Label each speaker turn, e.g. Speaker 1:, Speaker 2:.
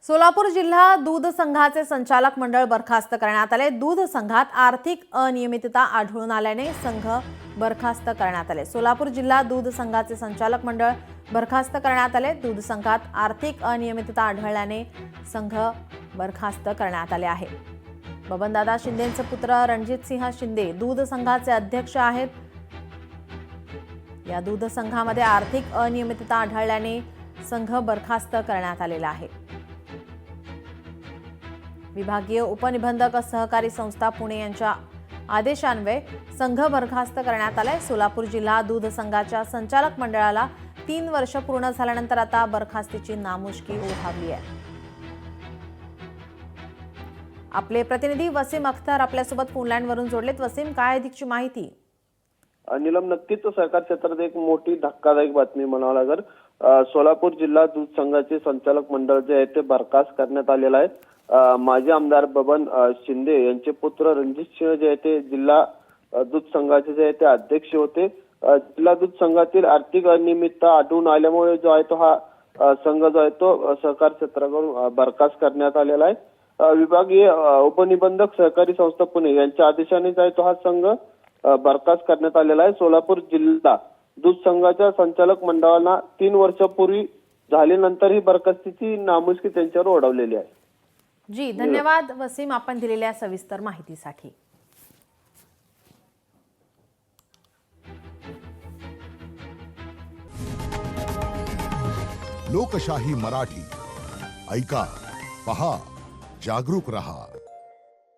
Speaker 1: सोलापूर जिल्हा दूध संघाचे संचालक मंडळ बरखास्त करण्यात आले। दूध संघात आर्थिक अनियमितता आढळून आल्याने संघ बरखास्त करण्यात आले। सोलापूर जिल्हा दूध संघाचे संचालक मंडळ बरखास्त करण्यात आले। दूध संघात आर्थिक अनियमितता आढळल्याने संघ बरखास्त करण्यात आले आहे। बबनदादा शिंदेंचे पुत्र रणजित सिंह शिंदे दूध संघाचे अध्यक्ष आहेत। या दूध संघामध्ये आर्थिक अनियमितता आढळल्याने संघ बरखास्त करण्यात आलेला आहे। विभागीय उपनिबंधक सहकारी संस्था पुणे यांच्या आदेशान्वये संघ बरखास्त करण्यात आलाय। सोलापूर जिल्हा दूध संघाच्या संचालक मंडळाला 3 वर्ष पूर्ण झाल्यानंतर आता बरखास्तीची नामुष्की ओढावली आहे। आपले प्रतिनिधी वसीम अख्तर आपल्यासोबत फोन लाईनवरून जोडलेत। वसीम, काय अधिकची माहिती?
Speaker 2: नीलम, नक्कीच सरकार क्षेत्रात एक मोठी धक्कादायक बातमी म्हणावं लागेल। सोलापूर जिल्हा दूध संघाचे संचालक मंडळ जे आहे ते बरखास्त करण्यात आलेलं आहे। माजी आमदार बबन शिंदे यांचे पुत्र रणजित सिंह जे आहे ते जिल्हा दूध संघाचे जे आहे ते अध्यक्ष होते। जिल्हा दूध संघातील आर्थिक अनियमितता आढळून आल्यामुळे जो आहे तो हा संघ जो आहे तो सहकार क्षेत्राकडून बरखास्त करण्यात आलेला आहे। विभागीय उपनिबंधक सहकारी संस्था पुणे यांच्या आदेशाने जो आहे तो हा संघ बरखास्त करण्यात आलेला आहे। सोलापूर जिल्हा दूध संघाच्या संचालक मंडळाला 3 वर्षापूर्वी झाल्यानंतर ही बरखास्तीची नामुष्की त्यांच्यावर ओढवलेली आहे।
Speaker 1: जी, धन्यवाद वसीम, आपण दिलेल्या सविस्तर माहितीसाठी।
Speaker 3: लोकशाही मराठी ऐका, पहा, जागरूक रहा।